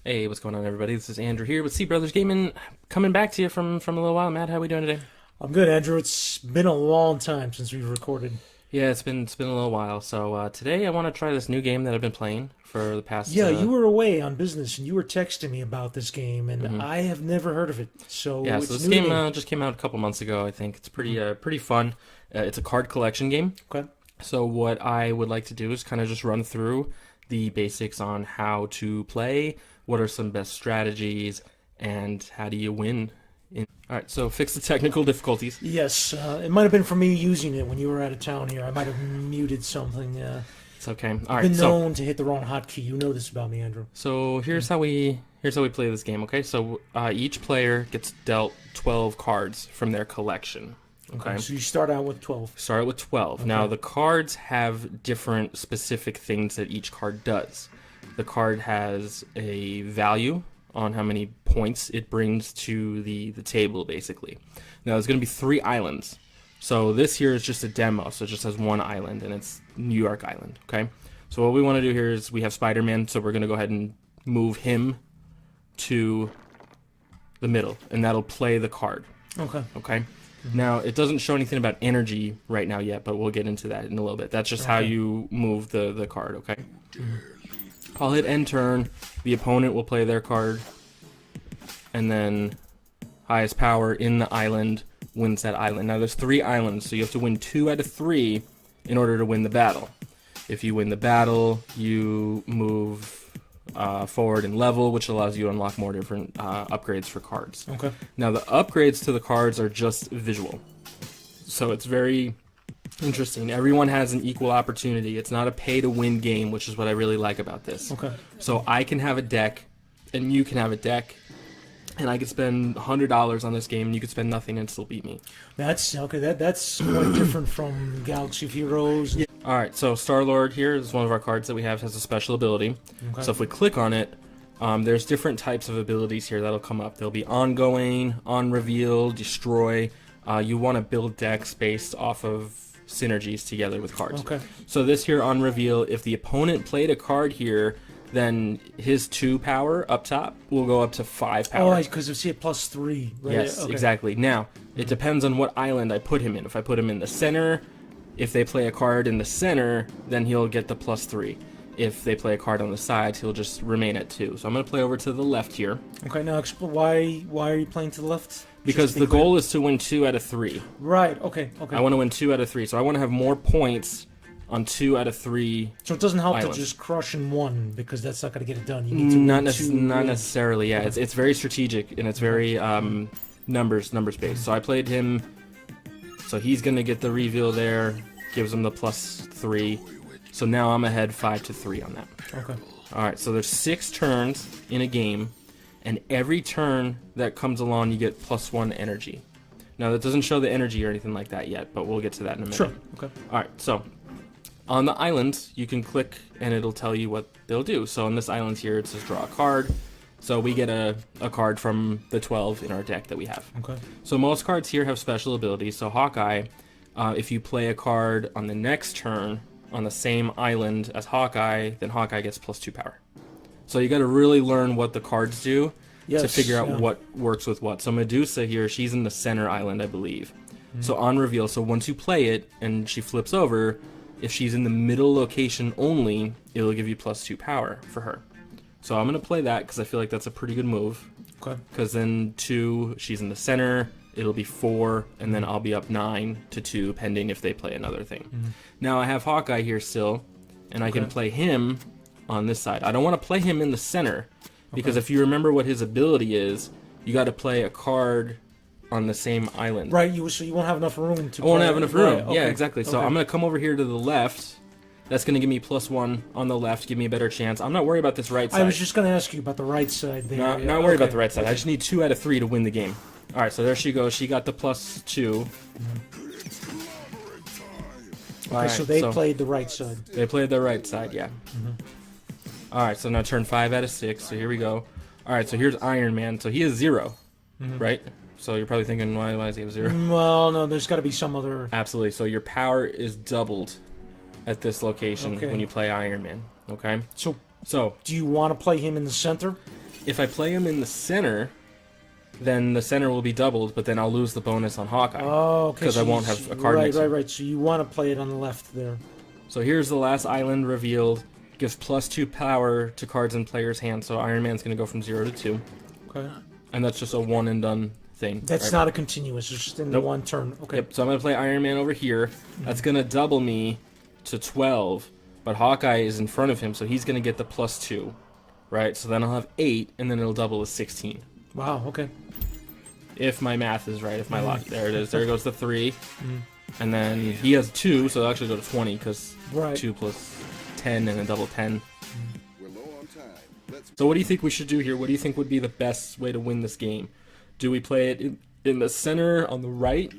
Hey, what's going on, everybody? This is Andrew here with C Brothers Gaming, coming back to you from a little while. Matt, how we doing today? I'm good, Andrew. It's been a long time since we've recorded. Yeah, it's been a little while. So today I want to try this new game that I've been playing for the past. Yeah, you were away on business and you were texting me about this game, and Mhm. I have never heard of it. So Yeah, it's so this new to game me. just came out a couple months ago. I think it's pretty fun. It's a card collection game. Okay. So what I would like to do is kind of just run through the basics on how to play, what are some best strategies, and how do you win. All right, so fix the technical difficulties. Yes, it might have been for me using it when you were out of town here. I might have muted something. It's okay. All I've right, been so known to hit the wrong hotkey. You know this about me, Andrew. here's how we play this game. Okay, so each player gets dealt 12 cards from their collection. Okay. So you start out with 12. Start with 12. Okay. Now, the cards have different specific things that each card does. The card has a value on how many points it brings to the table, basically. Now, there's going to be 3 islands. So this here is just a demo, so it just has 1 island, and it's New York Island, okay? So what we want to do here is we have Spider-Man, so we're going to go ahead and move him to the middle, and that'll play the card, Okay. okay? Now, it doesn't show anything about energy right now yet, but we'll get into that in a little bit. That's just how Okay. you move the card, okay? I'll hit end turn. The opponent will play their card, and then highest power in the island wins that island. Now, there's 3 islands, so you have to win 2 out of 3 in order to win the battle. If you win the battle, you move forward in level, which allows you to unlock more different upgrades for cards. Okay. Now, the upgrades to the cards are just visual. So it's very interesting. Everyone has an equal opportunity. It's not a pay-to-win game, which is what I really like about this. Okay. So I can have a deck, and you can have a deck, and I could spend $100 on this game, and you could spend nothing and still beat me. That's okay. That's quite different from Galaxy of Heroes. Yeah. All right, so Star-Lord here is one of our cards that we have, has a special ability. Okay. So if we click on it, there's different types of abilities here that'll come up. There'll be ongoing, on reveal, destroy. You want to build decks based off of synergies together with cards. Okay. So this here on reveal, if the opponent played a card here, then his 2 power up top will go up to 5 power. Oh, because you see it +3. Right? Yes, Okay. exactly. Now, it depends on what island I put him in. If I put him in the center, if they play a card in the center, then he'll get the +3. If they play a card on the sides, he'll just remain at 2. So I'm going to play over to the left here. Okay, now why are you playing to the left? Because Just to the be clear. goal is to win 2 out of 3. Right. Okay. I want to win 2 out of 3. So I want to have more points on 2 out of 3. So it doesn't help Island. to just crush in one because that's not going to get it done. You need to Not, win 2 not wins. necessarily, yeah. It's very strategic, and it's very numbers based. So I played him, so he's going to get the reveal there, gives him the +3. So now I'm ahead 5-3 on that. Okay. All right, so there's 6 turns in a game, and every turn that comes along, you get +1 energy. Now, that doesn't show the energy or anything like that yet, but we'll get to that in a minute. Sure. Okay. All right, so on the island, you can click, and it'll tell you what they'll do. So on this island here, it says draw a card. So we get a card from the 12 in our deck that we have. Okay. So most cards here have special abilities. So Hawkeye, if you play a card on the next turn on the same island as Hawkeye, then Hawkeye gets +2 power. So you got to really learn what the cards do to Yes, figure out yeah. what works with what. So Medusa here, she's in the center island, I believe. So on reveal, so once you play it and she flips over, if she's in the middle location only, it'll give you +2 power for her. So I'm going to play that because I feel like that's a pretty good move. Okay. Because then 2, she's in the center, it'll be 4, and then I'll be up 9-2, pending if they play another thing. Now I have Hawkeye here still, and I can Okay. play him on this side. I don't want to play him in the center, because if you remember what his ability is, you got to play a card on the same island. Right. So you won't have enough room to. I won't play- have enough room. Right, Yeah, okay, exactly. So okay. I'm going to come over here to the left. That's going to give me +1 on the left, give me a better chance. I'm not worried about this right side. I was just going to ask you about the right side there. Not Yeah, worried about okay. the right side. I just need 2 out of 3 to win the game. All right, so there she goes. She got the +2. Okay, so they played the right side. They played the right side, yeah. All right, so now turn 5 out of 6. So here we go. All right, so here's Iron Man. So he is 0, right? So you're probably thinking, why is he have 0? Well, no, there's got to be some other. Absolutely. So your power is doubled at this location Okay. when you play Iron Man. Okay. So So do you want to play him in the center? If I play him in the center, then the center will be doubled, but then I'll lose the bonus on Hawkeye. Oh, okay. Because I won't have a card Right, mixer. right. So you want to play it on the left there. So here's the last island revealed. Gives +2 power to cards in player's hand. So Iron Man's going to go from 0 to 2. Okay. And that's just a one and done thing. That's right? not a continuous. It's just in the Nope. one turn. Okay. Yep, so I'm going to play Iron Man over here. That's going to double me to 12. But Hawkeye is in front of him, so he's going to get the +2. Right? So then I'll have 8, and then it'll double to 16. Wow. Okay. If my math is right, if my luck. There it is. There goes the 3. Mm. And then he has 2, so it'll actually go to 20, because Right. 2 plus 10 and a double 10. We're low on time. Let's So what do you think we should do here? What do you think would be the best way to win this game? Do we play it in the center on the right,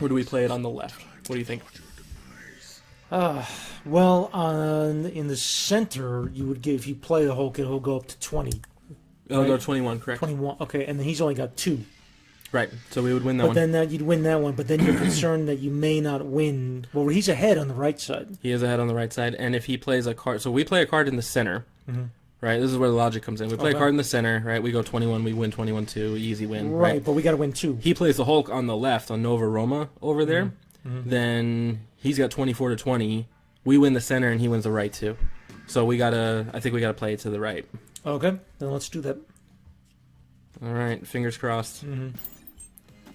or do we play it on the left? What do you think? Well, in the center, you would get, if you play the Hulk, it'll go up to 20. It'll Right. go to 21, correct? 21. Okay, and then he's only got 2. Right, so we would win that But one. then you'd win that one. But then you're concerned that you may not win. Well, he's ahead on the right side. He is ahead on the right side, and if he plays a card... So we play a card in the center, right? This is where the logic comes in. We play a Okay. card in the center, right? We go 21, we win 21-2, easy win, Right, right? but we got to win 2. He plays the Hulk on the left, on Nova Roma over there. Then he's got 24 to 20. We win the center, and he wins the right too. So I think we gotta play it to the right. Okay, then let's do that. All right, fingers crossed. Mm-hmm.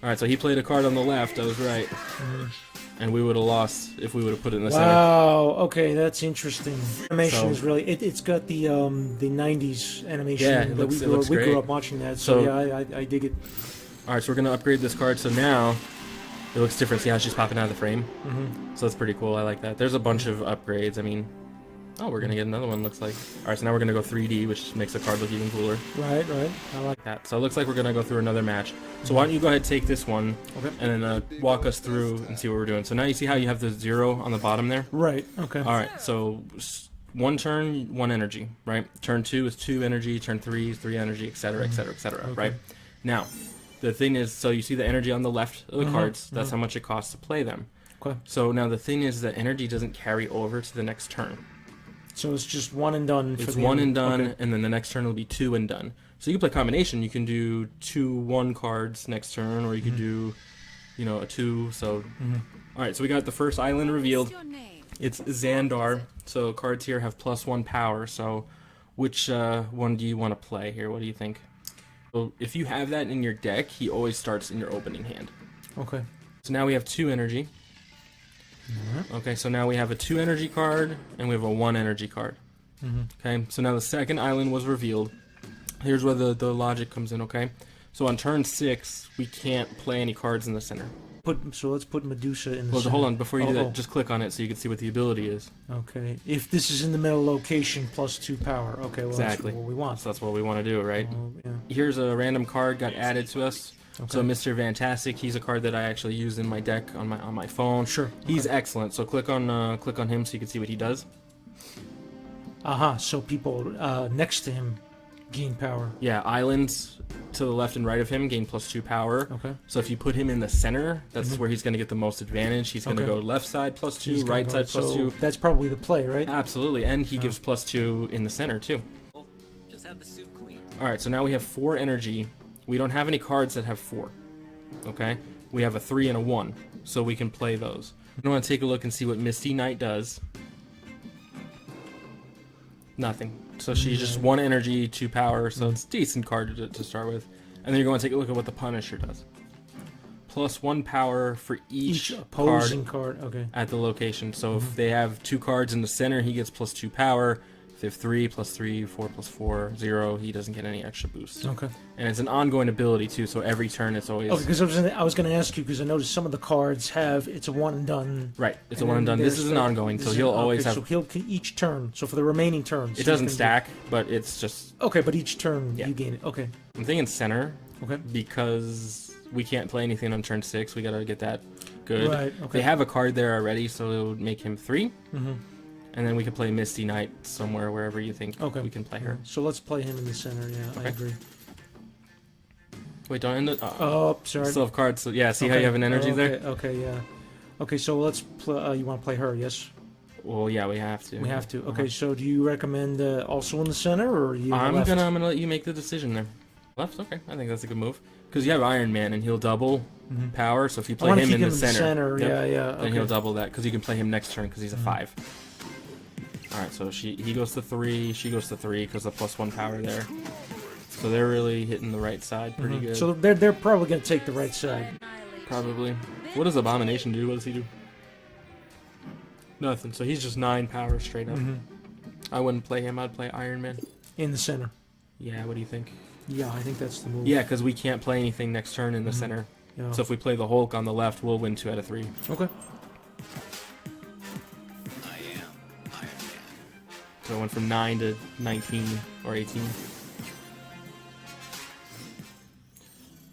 All right, so he played a card on the left. I was right, and we would have lost if we would have put it in the center. Wow. Okay, that's interesting. Animation So- is really. It's got the 90s animation. Yeah, it that looks- we it looks grew great. up watching that. So, So- yeah, I dig it. All right, so we're gonna upgrade this card. So now it looks different. See how she's popping out of the frame? Mm-hmm. So that's pretty cool. I like that. There's a bunch of upgrades. I mean, oh, we're gonna get another one. Looks like. All right, so now we're gonna go 3D, which makes the card look even cooler. Right. I like. That. So it looks like we're gonna go through another match. So why don't you go ahead and take this one, Okay. and then walk us through and see what we're doing. So now you see how you have the 0 on the bottom there. Right. Okay. All right, so one turn, 1 energy, right? Turn 2 is 2 energy. Turn 3 is 3 energy, etc., etc., etc. Okay. Right? Now, the thing is, so you see the energy on the left of the cards. That's how much it costs to play them. Okay. So now the thing is that energy doesn't carry over to the next turn. So it's just one and done. It's for the 1 end. and done, Okay. and then the next turn will be 2 and done. So you can play combination. You can do 2-1 cards next turn, or you could do, a 2. So, all right. So we got the first island revealed. What's your name? It's Xandar. So cards here have +1 power. So which one do you want to play here? What do you think? So if you have that in your deck, he always starts in your opening hand. Okay. So now we have 2 energy. Okay, so now we have a 2 energy card, and we have a 1 energy card. Okay, so now the second island was revealed. Here's where the logic comes in, okay? So on turn 6, we can't play any cards in the center. So let's put Medusa in the. Well, center. hold on, before you do Oh, that, just click on it so you can see what the ability is. Okay. If this is in the middle location, +2 power. Okay. Well, Exactly. that's what we want. So that's what we want to do, right? Oh, yeah. Here's a random card got added to us. Okay. So Mr. Fantastic, he's a card that I actually use in my deck on my phone. Sure. He's excellent. So click on him so you can see what he does. So people next to him gain power. Yeah, islands to the left and right of him gain +2 power. Okay. So if you put him in the center, that's where he's going to get the most advantage. He's going to Okay. go left side +2, He's gonna right go- side so +2. That's probably the play, right? Absolutely, and he gives +2 in the center too. Just have the soup clean. All right, so now we have 4 energy. We don't have any cards that have 4. Okay, we have a 3 and a 1, so we can play those. I want to take a look and see what Misty Knight does. Nothing. So she's just 1 energy, 2 power, so it's a decent card to start with. And then you're going to take a look at what the Punisher does. +1 power for each opposing card card. Okay. at the location. So if they have 2 cards in the center, he gets +2 power. If they have 3, +3, 4, +4, 0, he doesn't get any extra boosts. Okay. And it's an ongoing ability too, so every turn it's always... Okay, because I was going to ask you because I noticed some of the cards have it's a one and done. Right, it's a and one and then done. This there's is an the- ongoing, so this is- he'll always okay, have... So he'll each turn. So for the remaining turns, It he's doesn't gonna stack, but it's just... do- okay, but each turn Yeah. you gain it. Okay. I'm thinking center, Okay. because we can't play anything on turn 6. We gotta get that good. Right. Okay. They have a card there already, so it would make him 3. Mm-hmm. And then we can play Misty Knight somewhere, wherever you think Okay. we can play her. So let's play him in the center. Yeah, I Okay. agree. Wait, don't end it. Oh, sorry. Still have cards. So yeah, see how Okay. you have an energy okay, there? Okay. Yeah. Okay. So let's. You want to play her? Yes. Well, yeah, we have to. We have to. Okay, so do you recommend also in the center, or are you I'm left? gonna let you make the decision there. Left, okay. I think that's a good move because you have Iron Man and he'll double power. So if you I play want to him keep in him the center, Yeah, yep, yeah. then Okay. he'll double that because you can play him next turn because he's a 5. All right, so he goes to 3, she goes to 3 because the +1 power there. So they're really hitting the right side pretty good. So they're probably gonna take the right side. Probably. What does Abomination do? What does he do? Nothing. So he's just 9 power straight up. I wouldn't play him. I'd play Iron Man. In the center. Yeah, what do you think? Yeah, I think that's the move. Yeah, because we can't play anything next turn in the center. Yeah. So if we play the Hulk on the left, we'll win 2 out of 3. Okay. I am Iron Man. So it went from 9 to 19 or 18.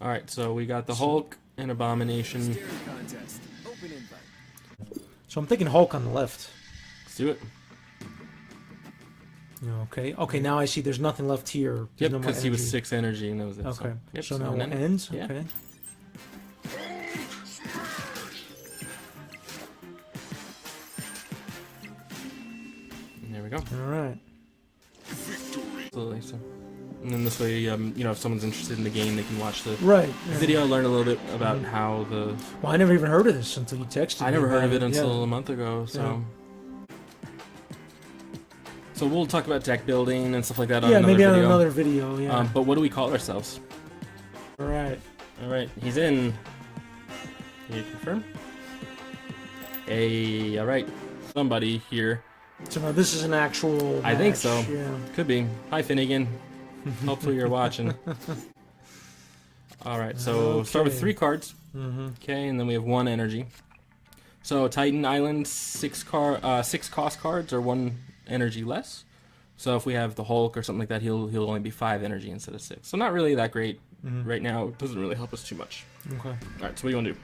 Alright, so we got the Hulk and Abomination. Staring contest. Open invite. So I'm thinking Hulk on the left. Let's do it. Okay. Okay. Now I see. There's nothing left here. There's Yep, no more because he was energy. 6 energy and that was it. Okay. Yep, So now and it then- ends. yeah. Okay. And there we go. All right. Absolutely. So, and then this way, if someone's interested in the game, they can watch the Right. yeah. video, learn a little bit about how the. Well, I never even heard of this until you texted me. I never heard about of it until Yeah. a month ago. So. So we'll talk about deck building and stuff like that on Yeah, another maybe video. on another video. Yeah. But what do we call ourselves? All right. All right, he's in. Can you confirm? Hey, all right, somebody here. So now this is an actual. I think match, so. Yeah. Could be. Hi, Finnegan. Hopefully you're watching. All right, so start with Okay. 3 cards. Mm-hmm. Okay, and then we have 1 energy. So Titan Island, 6 cost cards or 1 energy less. So if we have the Hulk or something like that, he'll only be 5 energy instead of 6. So not really that great right now. It doesn't really help us too much. Okay. All right, so what do you want to do?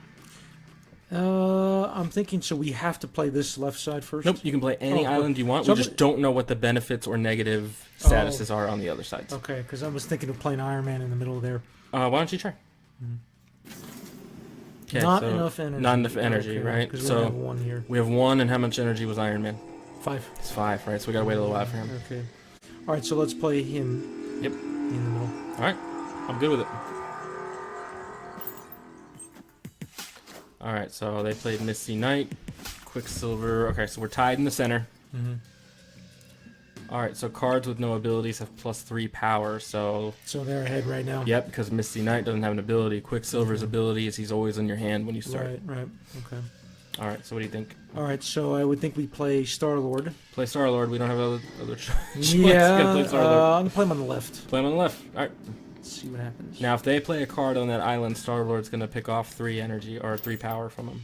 I'm thinking. So we have to play this left side first. Nope, you can play any Oh, island you want. so We just don't know what the benefits or negative statuses are on the other sides. Okay, because I was thinking of playing Iron Man in the middle there. Why don't you try? Okay, Not so enough energy. Not enough energy, Okay, right? Because we So only have 1 here. we have 1, and how much energy was Iron Man? 5. It's 5, right? So we gotta wait a little while for him. Okay. All right. So let's play him. Yep. In the middle. All right, I'm good with it. All right, so they played Misty Knight, Quicksilver. Okay, so we're tied in the center. Mm-hmm. All right, so cards with no abilities have +3 power. So So they're ahead right now. yep, because Misty Knight doesn't have an ability. Quicksilver's ability is he's always in your hand when you start. Right. Right. Okay. All right, so what do you think? All right. So I would think we play Star Lord. Play Star Lord. We don't have other choice. Yeah. Gotta play Star-Lord. I'm gonna play him on the left. Play him on the left. All right. Let's see what happens. Now, if they play a card on that island, Star Lord's gonna pick off 3 energy or 3 power from him.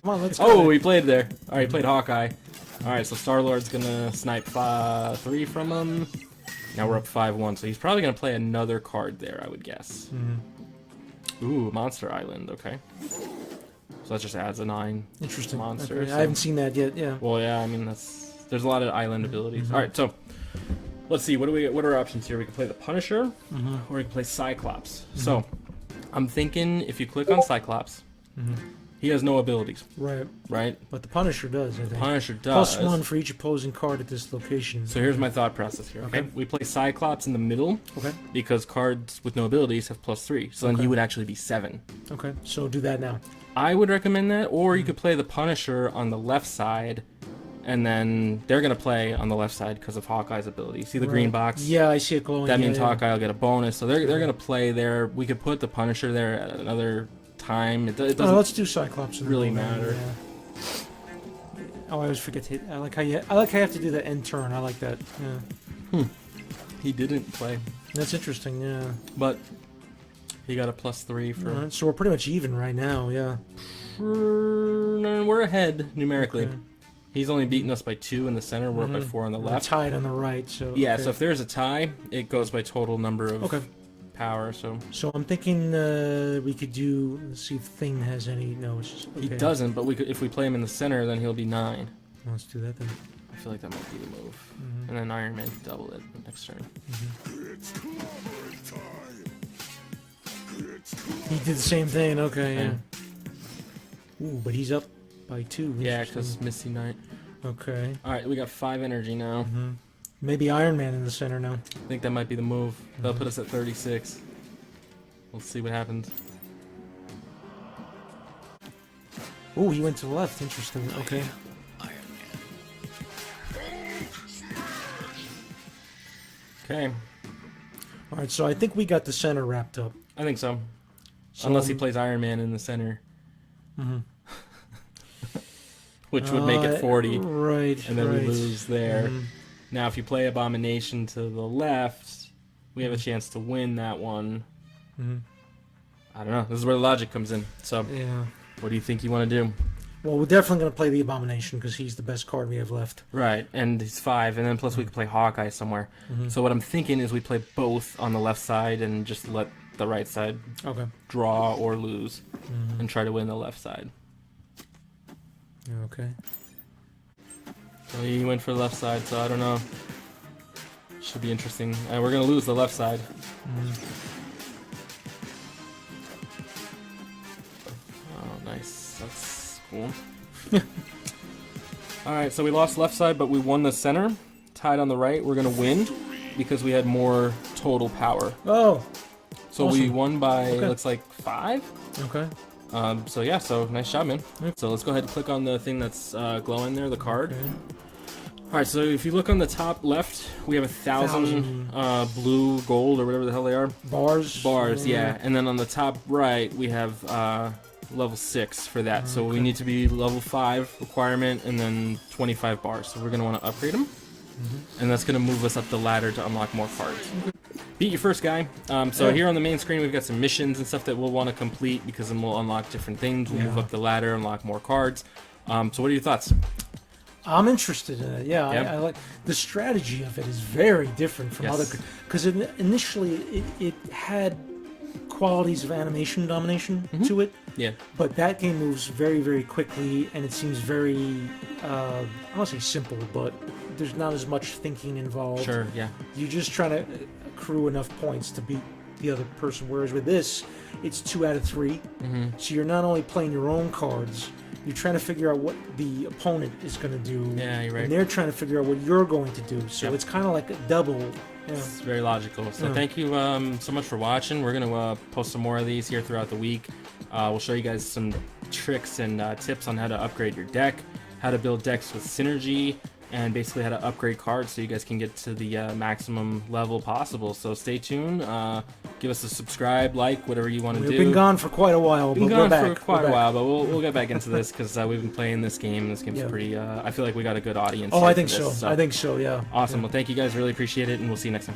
Come on. Let's. Oh, go. he played there. All right, he played Hawkeye. All right, so Star Lord's gonna snipe 3 from him. Now we're up 5-1, so he's probably gonna play another card there, I would guess. Ooh, Monster Island. Okay. So that just adds a 9. Interesting. Monster, Okay. so- I haven't seen that yet. Yeah. Well, yeah, I mean there's a lot of island abilities. All right, so let's see. What are our options here? We can play the Punisher, or we can play Cyclops. So I'm thinking if you click on Cyclops, he has no abilities, Right. right? But the Punisher does. I think. Punisher does. +1 for each opposing card at this location. So here's my thought process here. Okay, Okay. we play Cyclops in the middle Okay. because cards with no abilities have +3. So then Okay. he would actually be 7. Okay. So do that now. I would recommend that, or you could play the Punisher on the left side, and then they're gonna play on the left side because of Hawkeye's ability. See the green Right. box? Yeah, I see it glowing. That yeah, means yeah. Hawkeye will get a bonus, so they're gonna play there. We could put the Punisher there at another time. It No, doesn't let's do Cyclops. In the really middle, matter. Yeah. Oh, I always forget to hit. I like how you have to do the end turn. I like that. Yeah. He didn't play, That's interesting. Yeah. but he got a +3 for. Alright, so we're pretty much even right now. Yeah. No, we're ahead numerically. Okay. He's only beaten us by 2 in the center. We're up by 4 on the We're left. tied on the right. So Yeah, okay. so if there's a tie, it goes by total number of Okay. power. So So I'm thinking we could do. Let's see if Thing has any. No, it's just, okay. he doesn't. But we could, if we play him in the center, then he'll be 9. Let's do that then. I feel like that might be the move. And then Iron Man can double it next turn. He did the same thing. Okay. Yeah. Ooh, but he's up. by 2. Yeah, Interesting. because Misty Knight. Okay. All right, we got 5 energy now. Maybe Iron Man in the center now. I think that might be the move. That'll put us at 36. We'll see what happens. Oh, he went to the left. Interesting. Okay. Iron Man. Okay, All right, so I think we got the center wrapped up. I think so. So, Unless he plays Iron Man in the center, which would make it 40, Right. and then right. we lose there. Mhm. Now, if you play Abomination to the left, we have a chance to win that one. Mhm. I don't know. This is where the logic comes in. So, Yeah. what do you think you want to do? Well, we're definitely going to play the Abomination because he's the best card we have left. Right, and he's 5, and then plus we could play Hawkeye somewhere. So what I'm thinking is we play both on the left side and just let the right side Okay. draw or lose, and try to win the left side. Okay. So he went for the left side, so I don't know. Should be interesting. We're gonna lose the left side. Oh, nice. That's cool. All right, so we lost left side, but we won the center. Tied on the right. We're gonna win because we had more total power. Oh. So we Awesome. won by Okay. looks like 5. Okay. So yeah, so nice job, man. Yep. So let's go ahead and click on the thing that's glowing there, the card. Okay. All right, so if you look on the top left, we have 1,000 blue, gold, or whatever the hell they are. Bars. Bars, yeah. And then on the top right, we have level 6 for that. So we need to be level 5 requirement and then 25 bars. So we're going to want to upgrade them. And that's going to move us up the ladder to unlock more cards. Beat your first guy. So Yeah. here on the main screen, we've got some missions and stuff that we'll want to complete because then we'll unlock different things. We'll move Yeah. up the ladder, unlock more cards. So what are your thoughts? I'm interested in it. Yeah, Yep. I like the strategy of it is very different from Yes. other because initially it had qualities of animation domination to it, Yeah. but that game moves very very quickly and it seems very I don't want to say simple, but there's not as much thinking involved. Sure, yeah. You're just trying to accrue enough points to beat the other person. Whereas with this, it's 2 out of 3. So you're not only playing your own cards, you're trying to figure out what the opponent is going to do. Yeah, you're right. And they're trying to figure out what you're going to do. So Yep. it's kind of like a double. Yeah. It's very logical. So Yeah. thank you so much for watching. We're going to post some more of these here throughout the week. We'll show you guys some tricks and tips on how to upgrade your deck, how to build decks with synergy, and basically how to upgrade cards so you guys can get to the maximum level possible. So stay tuned. Give us a subscribe, like, whatever you want to do. We've been gone for quite a while, Been but gone we're back. for quite We're a back. while, but we'll get back into this because we've been playing this game. This game's Yeah. pretty. I feel like we got a good audience. Oh, here I for think this, so. I think so, yeah. Awesome. Yeah. Well, thank you guys. Really appreciate it, and we'll see you next time.